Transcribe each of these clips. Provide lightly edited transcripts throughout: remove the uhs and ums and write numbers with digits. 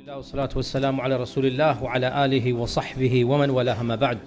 Salatu wassalamu ala Rasulillah wa ala alihi wa sahbihi wa man walaha ma ba'd.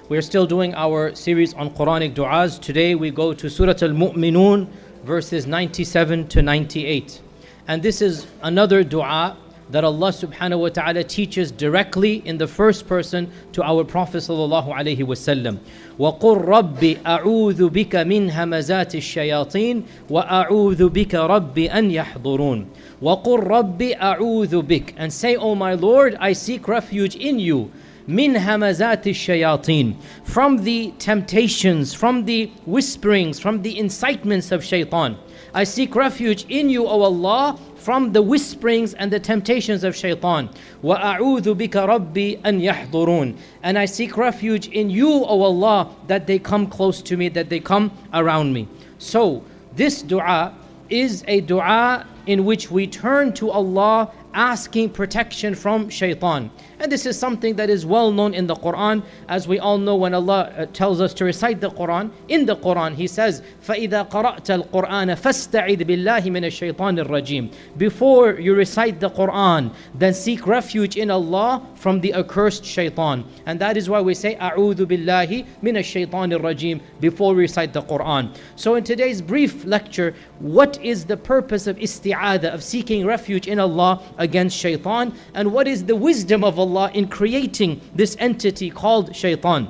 We are still doing our series on Quranic du'as. Today we go to Surah Al-Mu'minun, verses 97 to 98. And this is another du'a that Allah subhanahu wa ta'ala teaches directly in the first person to our Prophet sallallahu alayhi wasallam. وَقُلْ رَبِّ أَعُوذُ بِكَ مِنْ هَمَزَاتِ الشَّيَاطِينِ وَأَعُوذُ بِكَ رَبِّ أَنْ يَحْضُرُونَ وَقُلْ رَبِّ أَعُوذُ بِكَ, and say, O my Lord, I seek refuge in you. Min hamazati shayateen, from the temptations, from the whisperings, from the incitements of shaitan. I seek refuge in you, O Allah, from the whisperings and the temptations of shaitan. Wa a'udhu bika rabbi an yahdurun, and I seek refuge in you, O Allah, that they come close to me, that they come around me. So this dua is a dua in which we turn to Allah asking protection from shaitan. And this is something that is well known in the Quran. As we all know, when Allah tells us to recite the Quran, in the Quran He says, فَإِذَا قَرَأْتَ الْقُرْآنَ فَاسْتَعِذْ بِاللَّهِ مِنَ الشَّيْطَانِ الرَّجِيمِ. Before you recite the Quran, then seek refuge in Allah from the accursed shaitan. And that is why we say, أَعُوذُ بِاللَّهِ مِنَ الشَّيْطَانِ الرَّجِيمِ, before we recite the Quran. So in today's brief lecture, what is the purpose of isti'adha, of seeking refuge in Allah against shaitan, and what is the wisdom of Allah in creating this entity called shaitan?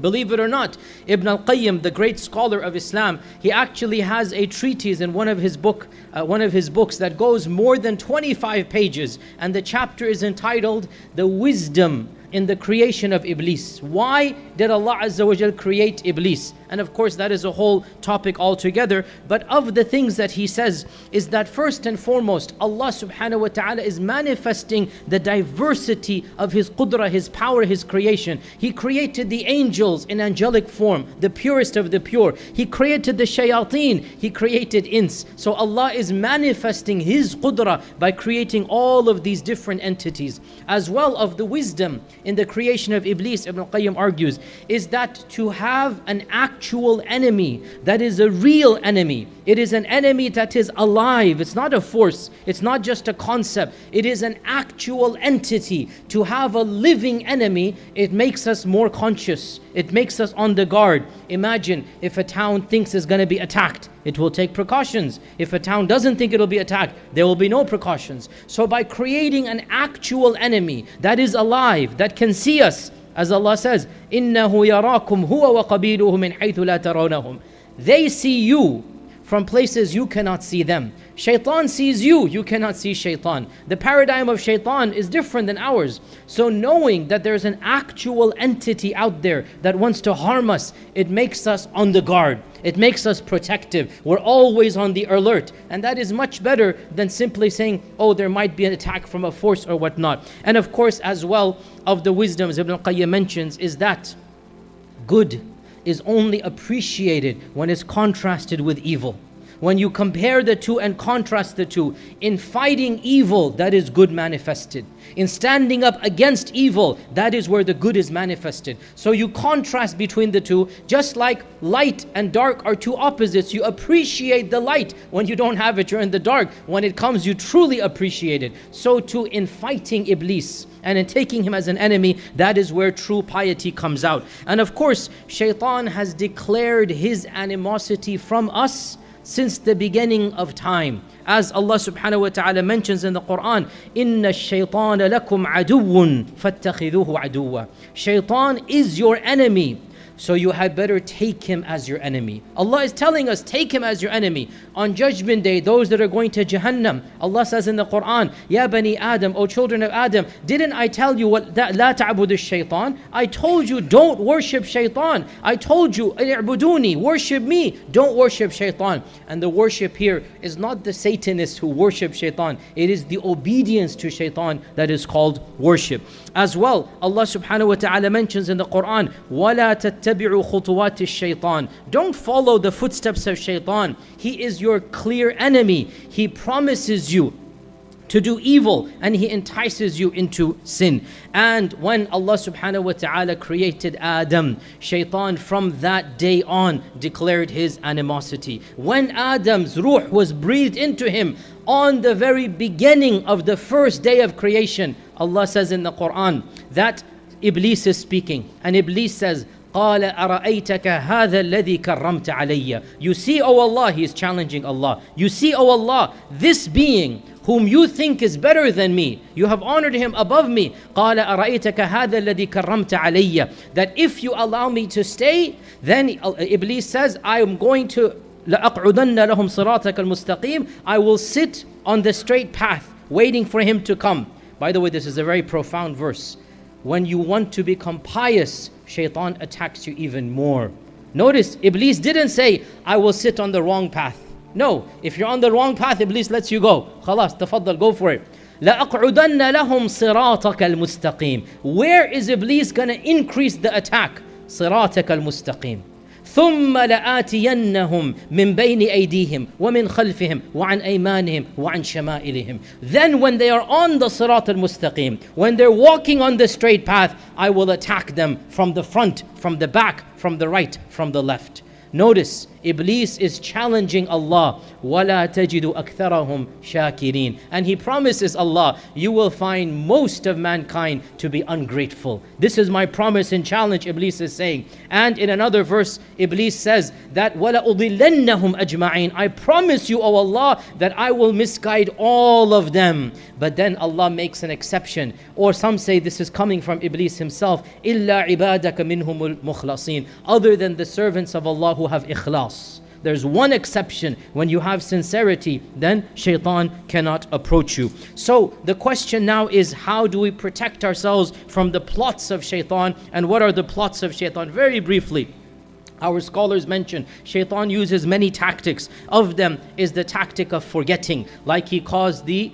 Believe it or not, Ibn al-Qayyim, the great scholar of Islam, he actually has a treatise in one of his books that goes more than 25 pages, and the chapter is entitled "The Wisdom in the Creation of Iblis." Why did Allah Azza wa Jal create Iblis? And of course that is a whole topic altogether. But of the things that he says is that first and foremost, Allah subhanahu wa ta'ala is manifesting the diversity of His qudra, His power, His creation. He created the angels in angelic form, the purest of the pure. He created the shayateen, He created ins. So Allah is manifesting His qudra by creating all of these different entities. As well, of the wisdom in the creation of Iblis, Ibn al-Qayyim argues, is that to have an actual enemy that is a real enemy. It is an enemy that is alive. It's not a force. It's not just a concept. It is an actual entity. To have a living enemy, it makes us more conscious. It makes us on the guard. Imagine if a town thinks it's going to be attacked, it will take precautions. If a town doesn't think it will be attacked, there will be no precautions. So by creating an actual enemy that is alive, that can see us, as Allah says, إِنَّهُ يَرَاكُمْ هُوَ وَقَبِيلُهُ مِنْ حَيْثُ لَا تَرَوْنَهُم. They see you from places you cannot see them. Shaitan sees you, you cannot see shaitan. The paradigm of shaitan is different than ours. So knowing that there's an actual entity out there that wants to harm us, it makes us on the guard. It makes us protective. We're always on the alert. And that is much better than simply saying, oh, there might be an attack from a force or whatnot. And of course, as well, of the wisdoms Ibn al-Qayyim mentions is that good is only appreciated when it's contrasted with evil. When you compare the two and contrast the two, in fighting evil, that is good manifested. In standing up against evil, that is where the good is manifested. So you contrast between the two, just like light and dark are two opposites. You appreciate the light when you don't have it, you're in the dark. When it comes, you truly appreciate it. So too in fighting Iblis and in taking him as an enemy, that is where true piety comes out. And of course, Shaytan has declared his animosity from us since the beginning of time. As Allah subhanahu wa ta'ala mentions in the Quran, إِنَّ الشَّيْطَانَ لَكُمْ عَدُوٌّ فَاتَّخِذُوهُ عَدُوًّا. Shaitan is your enemy, so you had better take him as your enemy. Allah is telling us, take him as your enemy. On Judgment Day, those that are going to Jahannam, Allah says in the Quran, Ya Bani Adam, O children of Adam, didn't I tell you what la ta'budu shaitan? I told you don't worship shaitan. I told you, i'buduni, worship me, don't worship shaitan. And the worship here is not the Satanists who worship shaitan. It is the obedience to shaitan that is called worship. As well, Allah subhanahu wa ta'ala mentions in the Quran, وَلَا تَتَّبِعُوا خُطُوَاتِ الشَّيْطَانِ. Don't follow the footsteps of shaitan. He is your clear enemy. He promises you to do evil, and he entices you into sin. And when Allah subhanahu wa ta'ala created Adam, Shaytan from that day on declared his animosity. When Adam's ruh was breathed into him on the very beginning of the first day of creation, Allah says in the Quran that Iblis is speaking, and Iblis says, قال أرأيتك هذا الذي كرمت علي. You see, O Allah, he is challenging Allah. You see, O Allah, this being whom you think is better than me, you have honored him above me. قال أرأيتك هذا الذي كرمت علي. That if you allow me to stay, then Iblis says, I am going to لأقعدن لهم صراطك المستقيم. I will sit on the straight path, waiting for him to come. By the way, this is a very profound verse. When you want to become pious, Shaytan attacks you even more. Notice, Iblis didn't say, I will sit on the wrong path. No, if you're on the wrong path, Iblis lets you go. Khalas, tafaddal, go for it. لَأَقْعُدَنَّ لَهُمْ صِرَاطَكَ الْمُسْتَقِيمِ. Where is Iblis going to increase the attack? صِرَاطَكَ الْمُسْتَقِيمِ. ثُمَّ لَآتِيَنَّهُمْ مِنْ بَيْنِ أَيْدِيهِمْ وَمِنْ خَلْفِهِمْ وَعَنْ أَيْمَانِهِمْ وَعَنْ شَمَائِلِهِمْ. Then when they are on the Sirat al-Mustaqim, when they're walking on the straight path, I will attack them from the front, from the back, from the right, from the left. Notice, Iblis is challenging Allah. وَلَا تَجِدُ أَكْثَرَهُمْ شَاكِرِينَ. And he promises Allah, you will find most of mankind to be ungrateful. This is my promise and challenge, Iblis is saying. And in another verse, Iblis says that وَلَا أُضِلَّنَّهُمْ أَجْمَعِينَ. I promise you, O Allah, that I will misguide all of them. But then Allah makes an exception. Or some say this is coming from Iblis himself. إِلَّا عِبَادَكَ مِنْهُمُ الْمُخْلَصِينَ. Other than the servants of Allah who have ikhlas. There's one exception. When you have sincerity, then Shaytan cannot approach you. So the question now is, how do we protect ourselves from the plots of Shaytan? And what are the plots of Shaytan? Very briefly, our scholars mention Shaytan uses many tactics. Of them is the tactic of forgetting, like he caused the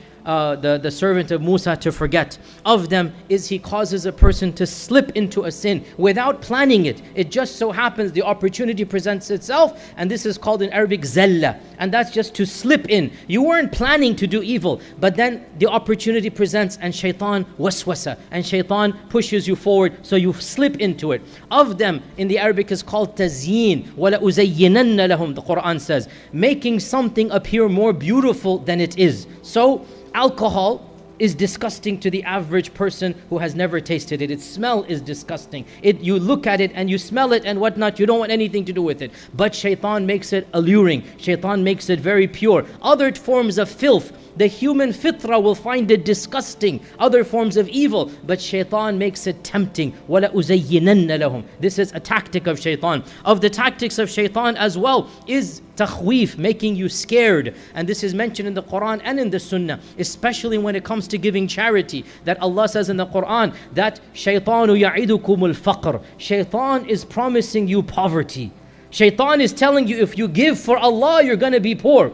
servant of Musa to forget. Of them is he causes a person to slip into a sin without planning it. It just so happens the opportunity presents itself, and this is called in Arabic zalla, and that's just to slip in. You weren't planning to do evil, but then the opportunity presents and Shaytan waswasa, and Shaytan pushes you forward, so you slip into it. Of them in the Arabic is called tazyin. وَلَا أُزَيِّنَنَّ لَهُمْ, the Quran says, making something appear more beautiful than it is. So alcohol is disgusting to the average person who has never tasted it. Its smell is disgusting. You look at it and you smell it and whatnot, you don't want anything to do with it. But Shaytan makes it alluring. Shaytan makes it very pure. Other forms of filth, the human fitra will find it disgusting. Other forms of evil, but Shaytan makes it tempting. وَلَا أُزَيِّنَنَّ لَهُمْ. This is a tactic of Shaytan. Of the tactics of Shaytan as well is takhweef, making you scared. And this is mentioned in the Quran and in the Sunnah, especially when it comes to giving charity. That Allah says in the Quran that Shaytanu ya'idukum al-faqr. Shaytan is promising you poverty. Shaytan is telling you if you give for Allah, you're going to be poor.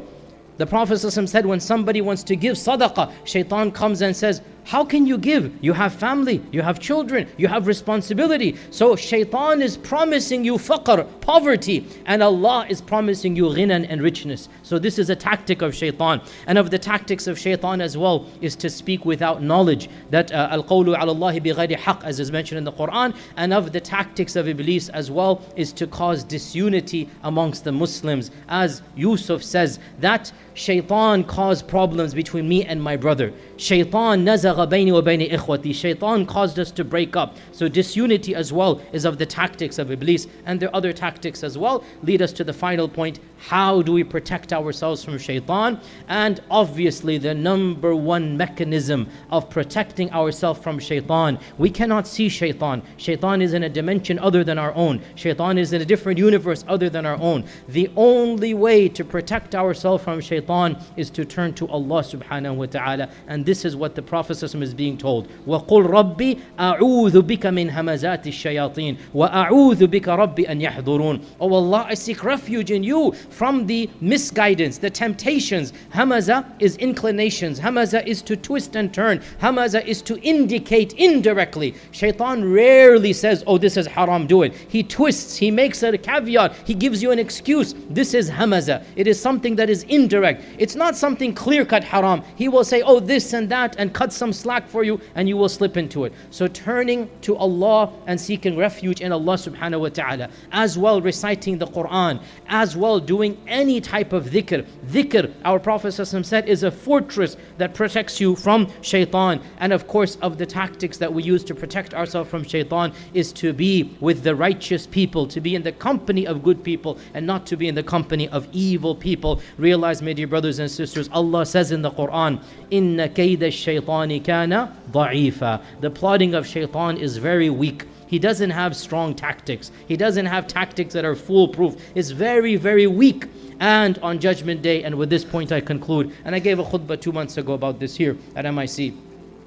The Prophet ﷺ said when somebody wants to give sadaqah, Shaytan comes and says, how can you give? You have family, you have children, you have responsibility. So Shaytan is promising you faqr, poverty, and Allah is promising you ghinan and richness. So this is a tactic of Shaytan. And of the tactics of Shaytan as well is to speak without knowledge. That al-qawlu ala Allahi bighayri haqq, as is mentioned in the Quran. And of the tactics of Iblis as well is to cause disunity amongst the Muslims. As Yusuf says that Shaytan caused problems between me and my brother. Shaytan nazagha bayni wa bayni ikhwati. Shaytan caused us to break up. So disunity as well is of the tactics of Iblis. And there are other tactics as well. Lead us to the final point. How do we protect ourselves from Shaytan? And obviously the number one mechanism of protecting ourselves from Shaytan. We cannot see Shaytan. Shaytan is in a dimension other than our own. Shaytan is in a different universe other than our own. The only way to protect ourselves from Shaytan is to turn to Allah subhanahu wa ta'ala. And this is what the Prophet is being told. وَقُلْ رَبِّي أَعُوذُ بِكَ مِنْ هَمَزَاتِ الشَّيَاطِينِ وَأَعُوذُ بِكَ رَبِّ أَنْ يَحْضُرُونَ. Oh Allah, I seek refuge in you from the misguidance, the temptations. Hamaza is inclinations. Hamaza is to twist and turn. Hamaza is to indicate indirectly. Shaytan rarely says, oh, this is haram, do it. He twists, he makes a caveat, he gives you an excuse. This is hamaza. It is something that is indirect. It's not something clear-cut haram. He will say, oh, this and that, and cut some slack for you, and you will slip into it. So turning to Allah and seeking refuge in Allah subhanahu wa ta'ala, as well reciting the Quran, as well doing any type of dhikr. Dhikr, our Prophet said, is a fortress that protects you from shaitan. And of course, of the tactics that we use to protect ourselves from shaitan is to be with the righteous people, to be in the company of good people, and not to be in the company of evil people. Realize, my dear brothers and sisters, Allah says in the Quran, "Inna kayda ash-shaytani kana da'ifa." The plotting of shaitan is very weak. He doesn't have strong tactics. He doesn't have tactics that are foolproof. It's very, very weak. And on Judgment Day, and with this point I conclude, and I gave a khutbah 2 months ago about this here at MIC.